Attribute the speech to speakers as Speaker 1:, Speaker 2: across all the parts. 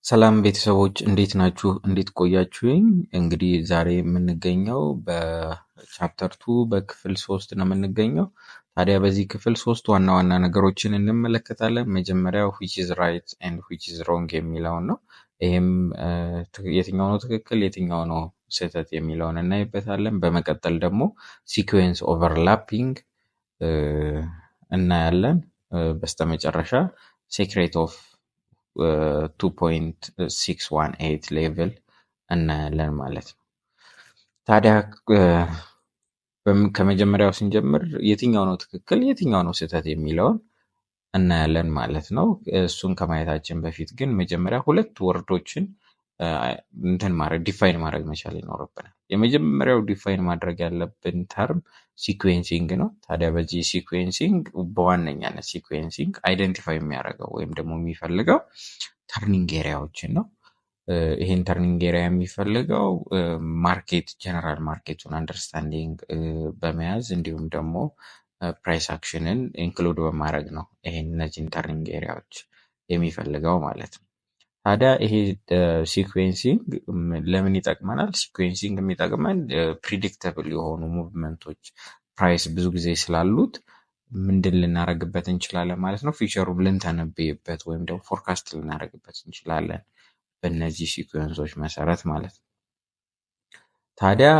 Speaker 1: ሰላም ቤተሰቦች እንዴት ናችሁ? እንዴት ቆያችሁኝ? እንግዲህ ዛሬ የምንገኘው በቻፕተር 2 በክፍል 3 ነው የምንገኘው። ታዲያ በዚህ ክፍል 3 ዋና ዋና ነገሮችን እንመለከታለን። መጀመሪያው which is right and which is wrong የሚለውን ነው። ይህም የትኛው ነው ትክክል የትኛው ነው ስህተት የሚለውን እናይበታለን። በመቀጠል ደግሞ ሲኩዌንስ ኦቨርላፒንግ እናያለን። በስተመጨረሻ ሴክሬት ኦፍ 2.618 ሌቭል እናያለን ማለት ነው። ታዲያ ከመጀመሪያው ስንጀምር የትኛው ነው ትክክል የትኛው ነው ስህተት የሚለውን እናያለን ማለት ነው። እሱን ከማየታችን በፊት ግን መጀመሪያ ሁለት ወርዶችን ዲፋይን ማድረግ መቻል ይኖርብናል። የመጀመሪያው ዲፋይን ማድረግ ያለብን ተርም ሲኩዌንሲንግ ነው። ታዲያ በዚህ ሲኩዌንሲንግ በዋነኛነት ሲኩዌንሲንግ አይደንቲፋይ የሚያደርገው ወይም ደግሞ የሚፈልገው ተርኒንግ ኤሪያዎችን ነው። ይህን ተርኒንግ ኤሪያ የሚፈልገው ማርኬት ጀነራል ማርኬቱን አንደርስታንዲንግ በመያዝ እንዲሁም ደግሞ ፕራይስ አክሽንን ኢንክሉድ በማድረግ ነው ይሄን እነዚህን ተርኒንግ ኤሪያዎች የሚፈልገው ማለት ነው። ታዲያ ይሄ ሲኩዌንሲንግ ለምን ይጠቅመናል? ሲኩዌንሲንግ የሚጠቅመን ፕሪዲክተብል የሆኑ ሙቭመንቶች ፕራይስ ብዙ ጊዜ ስላሉት ምንድን ልናደርግበት እንችላለን ማለት ነው። ፊቸሩን ልንተነብይበት ወይም ደግሞ ፎርካስት ልናደርግበት እንችላለን በእነዚህ ሲኩዌንሶች መሰረት ማለት ነው። ታዲያ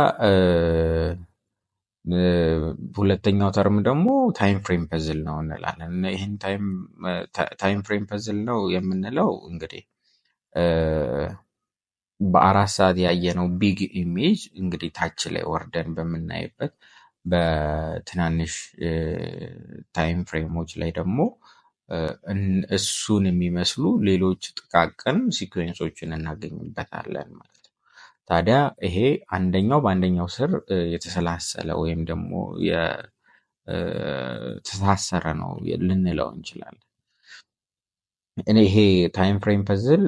Speaker 1: ሁለተኛው ተርም ደግሞ ታይም ፍሬም ፐዝል ነው እንላለን። ይህን ታይም ፍሬም ፐዝል ነው የምንለው እንግዲህ በ4 ሰዓት ያየነው ቢግ ኢሜጅ እንግዲህ ታች ላይ ወርደን በምናይበት በትናንሽ ታይም ፍሬሞች ላይ ደግሞ እሱን የሚመስሉ ሌሎች ጥቃቅን ሲኩዌንሶችን እናገኝበታለን ማለት ነው። ታዲያ ይሄ አንደኛው በአንደኛው ስር የተሰላሰለ ወይም ደግሞ የተሳሰረ ነው ልንለው እንችላለን። ይሄ ታይም ፍሬም ፐዝል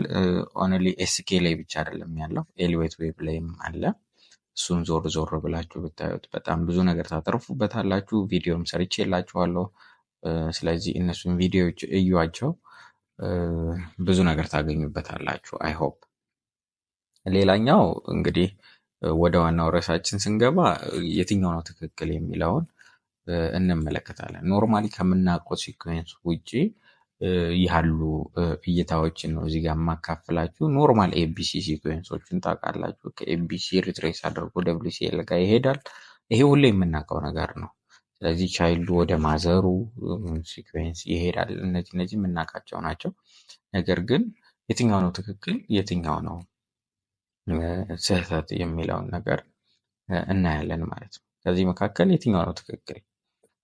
Speaker 1: ኦንሊ ኤስኬ ላይ ብቻ አይደለም ያለው ኤሊዌት ዌብ ላይም አለ። እሱን ዞር ዞር ብላችሁ ብታዩት በጣም ብዙ ነገር ታተርፉበታላችሁ። ቪዲዮም ሰርቼላችኋለሁ። ስለዚህ እነሱን ቪዲዮዎች እዩዋቸው፣ ብዙ ነገር ታገኙበታላችሁ። አይ ሆፕ። ሌላኛው እንግዲህ ወደ ዋናው ርዕሳችን ስንገባ የትኛው ነው ትክክል የሚለውን እንመለከታለን። ኖርማሊ ከምናውቀው ሲኩዌንስ ውጪ ያሉ እይታዎችን ነው እዚህ ጋር የማካፍላችሁ። ኖርማል ኤቢሲ ሲኩዌንሶችን ታውቃላችሁ። ከኤቢሲ ሪትሬስ አድርጎ ደብሊውሲኤል ጋር ይሄዳል። ይሄ ሁሌ የምናውቀው ነገር ነው። ስለዚህ ቻይልዱ ወደ ማዘሩ ሲኩዌንስ ይሄዳል። እነዚህ የምናውቃቸው ናቸው። ነገር ግን የትኛው ነው ትክክል የትኛው ነው ስህተት የሚለውን ነገር እናያለን ማለት ነው። ከዚህ መካከል የትኛው ነው ትክክል?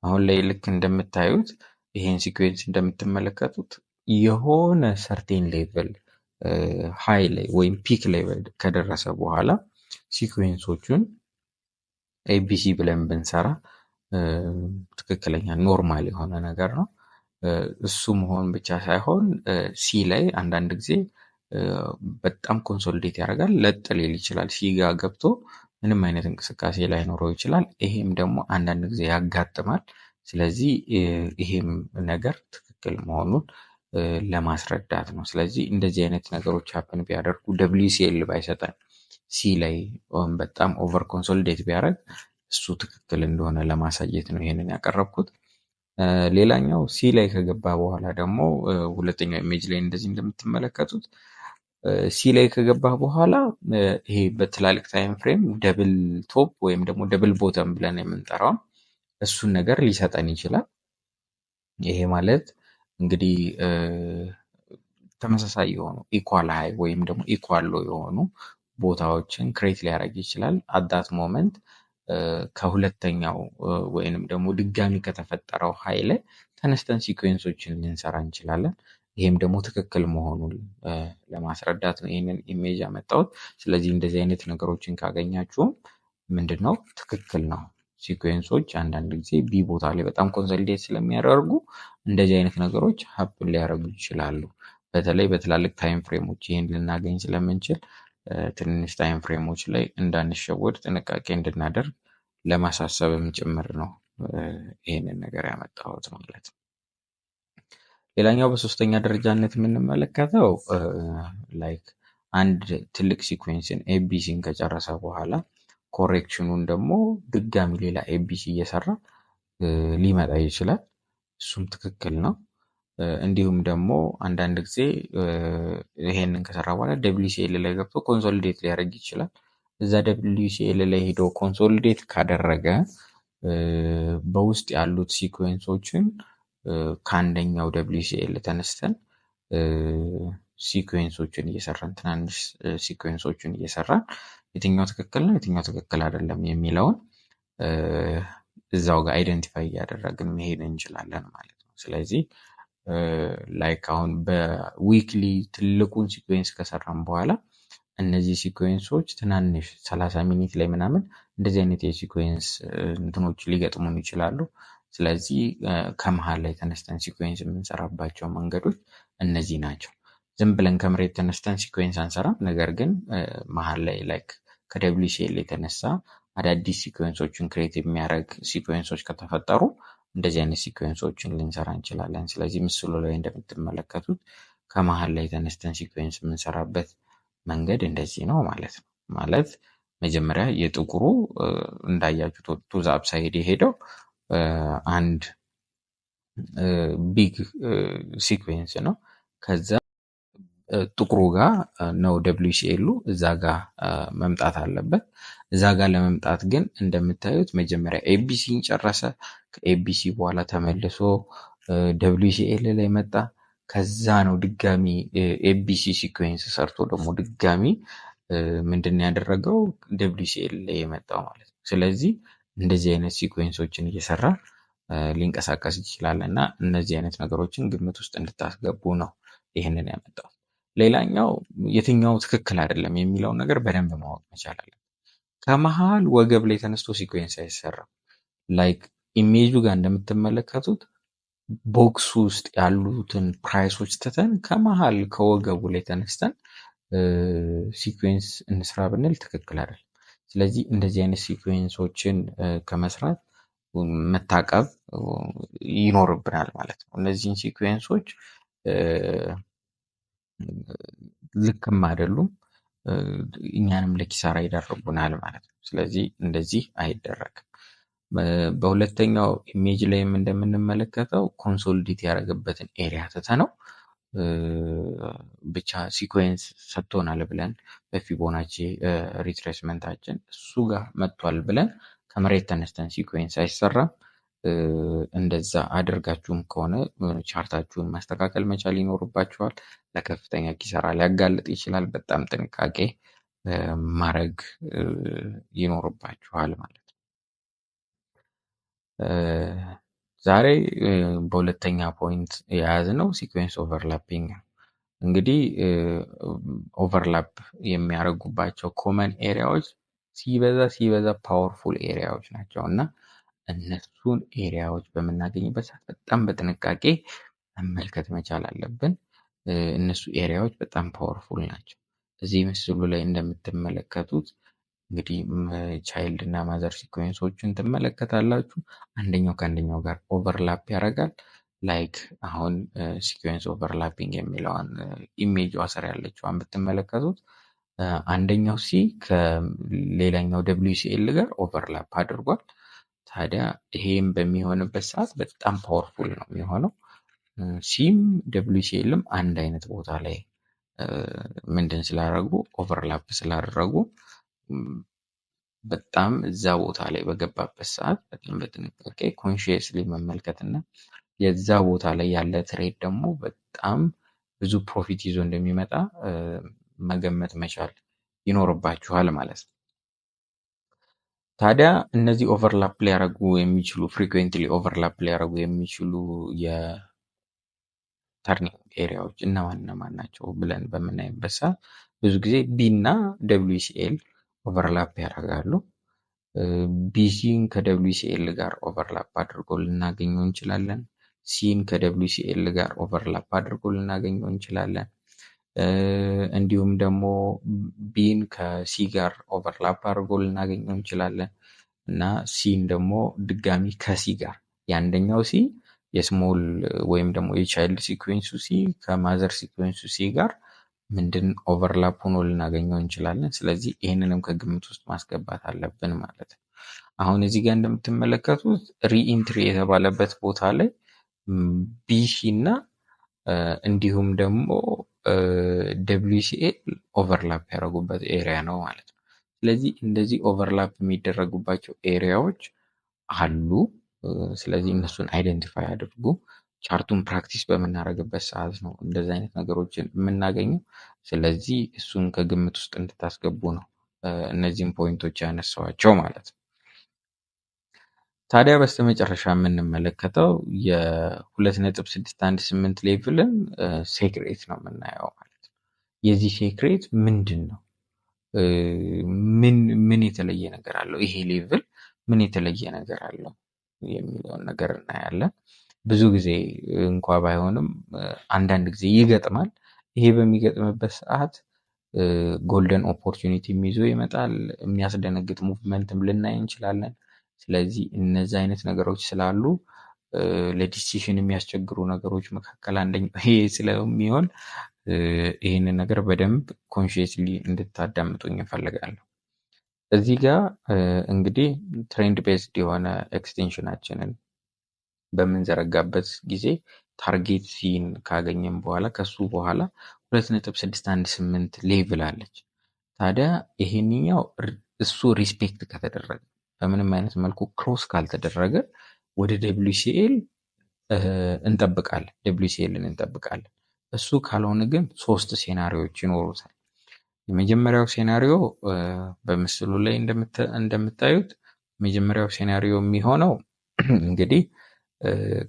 Speaker 1: አሁን ላይ ልክ እንደምታዩት ይሄን ሲኩዌንስ እንደምትመለከቱት የሆነ ሰርቴን ሌቭል ሃይ ላይ ወይም ፒክ ሌቭል ከደረሰ በኋላ ሲኩዌንሶቹን ኤቢሲ ብለን ብንሰራ ትክክለኛ ኖርማል የሆነ ነገር ነው። እሱ መሆን ብቻ ሳይሆን ሲ ላይ አንዳንድ ጊዜ በጣም ኮንሶሊዴት ያደርጋል፣ ለጥ ሊል ይችላል። ሲ ጋር ገብቶ ምንም አይነት እንቅስቃሴ ላይኖረው ይችላል። ይሄም ደግሞ አንዳንድ ጊዜ ያጋጥማል። ስለዚህ ይሄም ነገር ትክክል መሆኑን ለማስረዳት ነው። ስለዚህ እንደዚህ አይነት ነገሮች ሀፕን ቢያደርጉ ደብሊውሲኤል ባይሰጠን ሲ ላይ በጣም ኦቨር ኮንሶሊዴት ቢያደርግ እሱ ትክክል እንደሆነ ለማሳየት ነው ይሄንን ያቀረብኩት። ሌላኛው ሲ ላይ ከገባ በኋላ ደግሞ ሁለተኛው ኢሜጅ ላይ እንደዚህ እንደምትመለከቱት ሲ ላይ ከገባ በኋላ ይሄ በትላልቅ ታይም ፍሬም ደብል ቶፕ ወይም ደግሞ ደብል ቦተም ብለን የምንጠራው እሱን ነገር ሊሰጠን ይችላል። ይሄ ማለት እንግዲህ ተመሳሳይ የሆኑ ኢኳል ሃይ ወይም ደግሞ ኢኳል ሎ የሆኑ ቦታዎችን ክሬት ሊያደርግ ይችላል። አዳት ሞመንት ከሁለተኛው ወይንም ደግሞ ድጋሚ ከተፈጠረው ሃይ ላይ ተነስተን ሲኩዌንሶችን ልንሰራ እንችላለን። ይሄም ደግሞ ትክክል መሆኑን ለማስረዳት ነው ይህንን ኢሜጅ ያመጣሁት። ስለዚህ እንደዚህ አይነት ነገሮችን ካገኛችሁም ምንድነው ትክክል ነው። ሲኩዌንሶች አንዳንድ ጊዜ ቢ ቦታ ላይ በጣም ኮንሶሊዴት ስለሚያደርጉ እንደዚህ አይነት ነገሮች ሀፕን ሊያደርጉ ይችላሉ። በተለይ በትላልቅ ታይም ፍሬሞች ይህን ልናገኝ ስለምንችል ትንንሽ ታይም ፍሬሞች ላይ እንዳንሸወድ ጥንቃቄ እንድናደርግ ለማሳሰብም ጭምር ነው ይህንን ነገር ያመጣሁት ማለት ነው። ሌላኛው በሶስተኛ ደረጃነት የምንመለከተው ላይክ አንድ ትልቅ ሲኩዌንስን ኤቢሲን ከጨረሰ በኋላ ኮሬክሽኑን ደግሞ ድጋሚ ሌላ ኤቢሲ እየሰራ ሊመጣ ይችላል። እሱም ትክክል ነው። እንዲሁም ደግሞ አንዳንድ ጊዜ ይሄንን ከሰራ በኋላ ደብሊውሲኤል ላይ ገብቶ ኮንሶሊዴት ሊያደርግ ይችላል። እዛ ደብሊውሲኤል ላይ ሄዶ ኮንሶሊዴት ካደረገ በውስጥ ያሉት ሲኩዌንሶችን ከአንደኛው ደብሊውሲኤል ተነስተን ሲኩዌንሶችን እየሰራን ትናንሽ ሲኩዌንሶችን እየሰራን የትኛው ትክክል ነው የትኛው ትክክል አይደለም የሚለውን እዛው ጋር አይደንቲፋይ እያደረግን መሄድ እንችላለን ማለት ነው። ስለዚህ ላይክ አሁን በዊክሊ ትልቁን ሲኩዌንስ ከሰራን በኋላ እነዚህ ሲኩዌንሶች ትናንሽ 30 ሚኒት ላይ ምናምን እንደዚህ አይነት የሲኩዌንስ እንትኖች ሊገጥሙን ይችላሉ። ስለዚህ ከመሃል ላይ ተነስተን ሲኩዌንስ የምንሰራባቸው መንገዶች እነዚህ ናቸው። ዝም ብለን ከመሬት ተነስተን ሲኩዌንስ አንሰራም። ነገር ግን መሃል ላይ ላይክ ከደብሊውሲኤል የተነሳ አዳዲስ ሲኩዌንሶችን ክሬት የሚያደርግ ሲኩዌንሶች ከተፈጠሩ እንደዚህ አይነት ሲኩዌንሶችን ልንሰራ እንችላለን። ስለዚህ ምስሉ ላይ እንደምትመለከቱት ከመሃል ላይ ተነስተን ሲኩዌንስ የምንሰራበት መንገድ እንደዚህ ነው ማለት ነው። ማለት መጀመሪያ የጥቁሩ እንዳያችሁት ቱ ዘ አፕሳይድ የሄደው አንድ ቢግ ሲኩዌንስ ነው። ከዛ ጥቁሩ ጋር ነው ደብሊውሲኤሉ እዛ ጋር መምጣት አለበት። እዛ ጋር ለመምጣት ግን እንደምታዩት መጀመሪያ ኤቢሲን ጨረሰ። ከኤቢሲ በኋላ ተመልሶ ደብሊውሲኤል ላይ መጣ። ከዛ ነው ድጋሚ ኤቢሲ ሲኩዌንስ ሰርቶ ደግሞ ድጋሚ ምንድን ያደረገው ደብሊውሲኤል ላይ የመጣው ማለት ነው። ስለዚህ እንደዚህ አይነት ሲኩዌንሶችን እየሰራ ሊንቀሳቀስ ይችላል እና እነዚህ አይነት ነገሮችን ግምት ውስጥ እንድታስገቡ ነው ይህንን ያመጣው። ሌላኛው የትኛው ትክክል አይደለም የሚለውን ነገር በደንብ ማወቅ መቻል አለብን። ከመሃል ወገብ ላይ ተነስቶ ሲኩዌንስ አይሰራም። ላይክ ኢሜጁ ጋር እንደምትመለከቱት ቦክስ ውስጥ ያሉትን ፕራይሶች ትተን ከመሃል ከወገቡ ላይ ተነስተን ሲኩዌንስ እንስራ ብንል ትክክል አይደለም። ስለዚህ እንደዚህ አይነት ሲኩዌንሶችን ከመስራት መታቀብ ይኖርብናል ማለት ነው። እነዚህን ሲኩዌንሶች ልክም አይደሉም፣ እኛንም ለኪሳራ ይዳርጉናል ማለት ነው። ስለዚህ እንደዚህ አይደረግም። በሁለተኛው ኢሜጅ ላይም እንደምንመለከተው ኮንሶሊዴት ያደረገበትን ኤሪያ ትተነው ብቻ ሲኩዌንስ ሰጥቶናል ብለን በፊቦናቺ ሪትሬስመንታችን እሱ ጋር መጥቷል ብለን ከመሬት ተነስተን ሲኩዌንስ አይሰራም። እንደዛ አድርጋችሁም ከሆነ ቻርታችሁን ማስተካከል መቻል ይኖርባችኋል። ለከፍተኛ ኪሳራ ሊያጋልጥ ይችላል። በጣም ጥንቃቄ ማድረግ ይኖርባችኋል ማለት ነው። ዛሬ በሁለተኛ ፖይንት የያዝነው ሲኩዌንስ ኦቨርላፒንግ ነው። እንግዲህ ኦቨርላፕ የሚያደርጉባቸው ኮመን ኤሪያዎች ሲበዛ ፓወርፉል ኤሪያዎች ናቸው እና እነሱን ኤሪያዎች በምናገኝበት ሰዓት በጣም በጥንቃቄ መመልከት መቻል አለብን። እነሱ ኤሪያዎች በጣም ፓወርፉል ናቸው። እዚህ ምስሉ ላይ እንደምትመለከቱት እንግዲህ ቻይልድ እና ማዘር ሲኩዌንሶችን ትመለከታላችሁ። አንደኛው ከአንደኛው ጋር ኦቨርላፕ ያደርጋል። ላይክ አሁን ሲኩዌንስ ኦቨርላፒንግ የሚለውን ኢሜጅ ስር ያለችዋን ብትመለከቱት አንደኛው ሲ ከሌላኛው ደብሊውሲኤል ጋር ኦቨርላፕ አድርጓል። ታዲያ ይሄም በሚሆንበት ሰዓት በጣም ፓወርፉል ነው የሚሆነው። ሲም ደብሊውሲኤልም አንድ አይነት ቦታ ላይ ምንድን ስላደረጉ ኦቨርላፕ ስላደረጉ በጣም እዛ ቦታ ላይ በገባበት ሰዓት በጣም በጥንቃቄ ኮንሺየስሊ መመልከትና የዛ ቦታ ላይ ያለ ትሬድ ደግሞ በጣም ብዙ ፕሮፊት ይዞ እንደሚመጣ መገመት መቻል ይኖርባችኋል ማለት ነው። ታዲያ እነዚህ ኦቨርላፕ ሊያደርጉ የሚችሉ ፍሪኩዌንትሊ ኦቨርላፕ ሊያደርጉ የሚችሉ የተርኒንግ ኤሪያዎች እነማን ናቸው ብለን በምናይበት ሰዓት ብዙ ጊዜ ቢ እና ደብሊውሲኤል ኦቨርላፕ ያደርጋሉ። ቢሲን ከደብሊውሲኤል ጋር ኦቨርላፕ አድርጎ ልናገኘው እንችላለን። ሲን ከደብሊውሲኤል ጋር ኦቨርላፕ አድርጎ ልናገኘው እንችላለን። እንዲሁም ደግሞ ቢን ከሲ ጋር ኦቨርላፕ አድርጎ ልናገኘው እንችላለን እና ሲን ደግሞ ድጋሚ ከሲ ጋር የአንደኛው ሲ የስሞል ወይም ደግሞ የቻይልድ ሲኩዌንሱ ሲ ከማዘር ሲኩዌንሱ ሲ ጋር ምንድን ኦቨርላፕ ሆኖ ልናገኘው እንችላለን። ስለዚህ ይህንንም ከግምት ውስጥ ማስገባት አለብን ማለት ነው። አሁን እዚህ ጋር እንደምትመለከቱት ሪኢንትሪ የተባለበት ቦታ ላይ ቢሲ እና እንዲሁም ደግሞ WCA ኦቨርላፕ ያደረጉበት ኤሪያ ነው ማለት ነው። ስለዚህ እንደዚህ ኦቨርላፕ የሚደረጉባቸው ኤሪያዎች አሉ። ስለዚህ እነሱን አይደንቲፋይ አድርጉ። ቻርቱን ፕራክቲስ በምናደርግበት ሰዓት ነው እንደዚህ አይነት ነገሮችን የምናገኘው። ስለዚህ እሱን ከግምት ውስጥ እንድታስገቡ ነው እነዚህን ፖይንቶች ያነሳዋቸው ማለት ነው። ታዲያ በስተመጨረሻ የምንመለከተው የ2.618 ሌቭልን ሴክሬት ነው የምናየው ማለት ነው። የዚህ ሴክሬት ምንድን ነው? ምን የተለየ ነገር አለው? ይሄ ሌቭል ምን የተለየ ነገር አለው የሚለውን ነገር እናያለን። ብዙ ጊዜ እንኳ ባይሆንም አንዳንድ ጊዜ ይገጥማል። ይሄ በሚገጥምበት ሰዓት ጎልደን ኦፖርቹኒቲም ይዞ ይመጣል። የሚያስደነግጥ ሙቭመንትም ልናይ እንችላለን። ስለዚህ እነዚህ አይነት ነገሮች ስላሉ ለዲሲሽን የሚያስቸግሩ ነገሮች መካከል አንደኛው ይሄ ስለሚሆን ይህንን ነገር በደንብ ኮንሽስሊ እንድታዳምጡኝ እፈልጋለሁ። እዚህ ጋር እንግዲህ ትሬንድ ቤዝድ የሆነ ኤክስቴንሽናችንን በምንዘረጋበት ጊዜ ታርጌት ሲን ካገኘን በኋላ ከሱ በኋላ 2.618 ሌቭል አለች። ታዲያ ይሄንኛው እሱ ሪስፔክት ከተደረገ በምንም አይነት መልኩ ክሮስ ካልተደረገ ወደ WCL እንጠብቃለን። እሱ ካልሆነ ግን 3 ሴናሪዎች ይኖሩታል። የመጀመሪያው ሴናሪዮ በምስሉ ላይ እንደምታዩት የመጀመሪያው ሴናሪዮ የሚሆነው እንግዲህ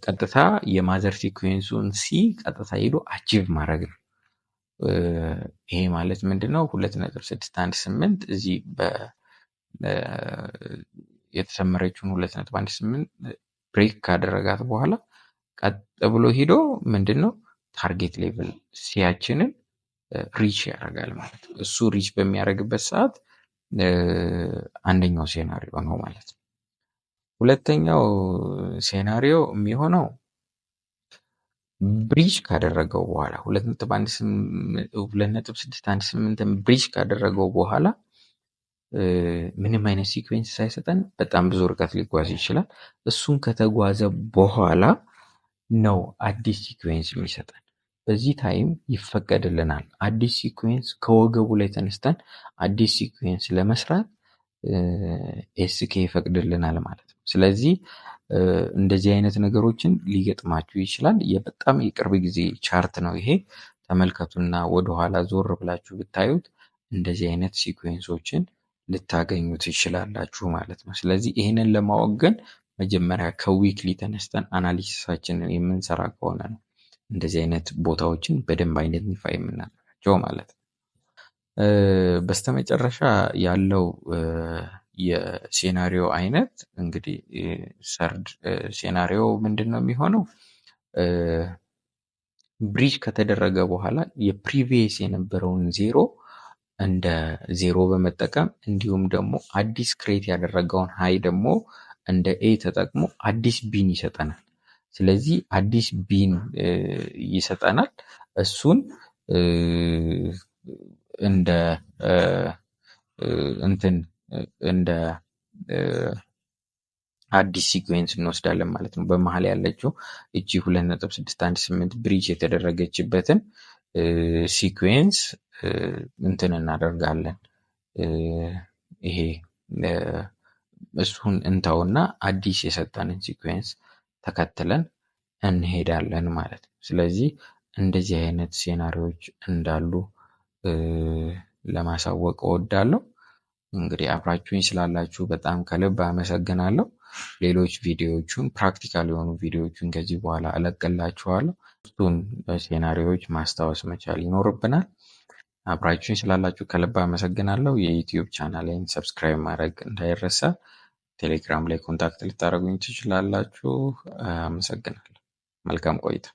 Speaker 1: ቀጥታ የማዘር ሲኩዌንሱን ሲ ቀጥታ ሄዶ አቺቭ ማድረግ ነው። ይሄ ማለት ምንድነው? 2.618 እዚህ የተሰመረችውን 2.18 ብሬክ ካደረጋት በኋላ ቀጥ ብሎ ሂዶ ምንድነው ታርጌት ሌቭል ሲያችንን ሪች ያደርጋል ማለት ነው። እሱ ሪች በሚያደርግበት ሰዓት አንደኛው ሴናሪዮ ነው ማለት ነው። ሁለተኛው ሴናሪዮ የሚሆነው ብሪጅ ካደረገው በኋላ 2.618 ብሪጅ ካደረገው በኋላ ምንም አይነት ሲኩዌንስ ሳይሰጠን በጣም ብዙ ርቀት ሊጓዝ ይችላል። እሱን ከተጓዘ በኋላ ነው አዲስ ሲኩዌንስ የሚሰጠን። በዚህ ታይም ይፈቀድልናል አዲስ ሲኩዌንስ ከወገቡ ላይ ተነስተን አዲስ ሲኩዌንስ ለመስራት ኤስኬ ይፈቅድልናል ማለት ነው። ስለዚህ እንደዚህ አይነት ነገሮችን ሊገጥማችሁ ይችላል። በጣም የቅርብ ጊዜ ቻርት ነው ይሄ። ተመልከቱና ወደኋላ ዞር ብላችሁ ብታዩት እንደዚህ አይነት ሲኩዌንሶችን ልታገኙ ትችላላችሁ ማለት ነው። ስለዚህ ይህንን ለማወቅ ግን መጀመሪያ ከዊክሊ ተነስተን አናሊሲሳችንን የምንሰራ ከሆነ ነው እንደዚህ አይነት ቦታዎችን በደንብ አይደንቲፋይ የምናደርጋቸው ማለት ነው። በስተመጨረሻ ያለው የሴናሪዮ አይነት እንግዲህ ሰርድ ሴናሪዮ ምንድን ነው የሚሆነው? ብሪጅ ከተደረገ በኋላ የፕሪቪየስ የነበረውን ዜሮ እንደ ዜሮ በመጠቀም እንዲሁም ደግሞ አዲስ ክሬት ያደረገውን ሃይ ደግሞ እንደ ኤ ተጠቅሞ አዲስ ቢን ይሰጠናል። ስለዚህ አዲስ ቢን ይሰጠናል። እሱን እንደ አዲስ ሲኩዌንስ እንወስዳለን ማለት ነው። በመሀል ያለችው እቺ 2.618 ብሪጅ የተደረገችበትን ሲኩዌንስ እናደርጋለን። ይሄ እሱን እንተውና አዲስ የሰጠንን ሲኩዌንስ ተከትለን እንሄዳለን ማለት ነው። ስለዚህ እንደዚህ አይነት ሴናሪዎች እንዳሉ ለማሳወቅ እወዳለሁ። እንግዲህ አብራችሁኝ ስላላችሁ በጣም ከልብ አመሰግናለሁ። ሌሎች ቪዲዮዎቹን ፕራክቲካል የሆኑ ቪዲዮዎቹን ከዚህ በኋላ እለቅላችኋለሁ። እሱን ሴናሪዎች ማስታወስ መቻል ይኖርብናል። አብራችሁኝ ስላላችሁ ከልብ አመሰግናለሁ። የዩቲዩብ ቻናሌን ሰብስክራይብ ማድረግ እንዳይረሳ። ቴሌግራም ላይ ኮንታክት ልታደርጉኝ ትችላላችሁ። አመሰግናለሁ። መልካም ቆይታ